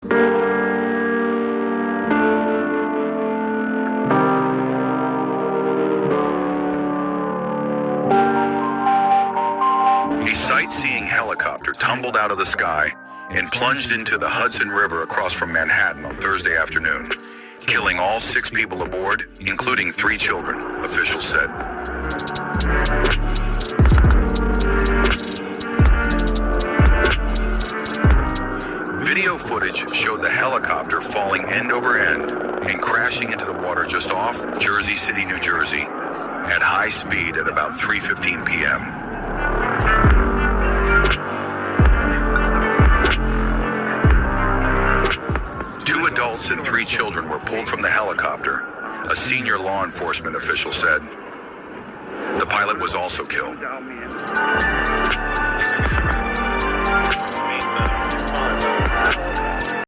A sightseeing helicopter tumbled out of the sky and plunged into the Hudson River across from Manhattan on Thursday afternoon, killing all 6 people aboard, including 3 children, officials said. Video footage showed the helicopter falling end over end and crashing into the water just off Jersey City, New Jersey, at high speed at about 3:15 p.m. Adults and 3 children were pulled from the helicopter, a senior law enforcement official said. The pilot was also killed.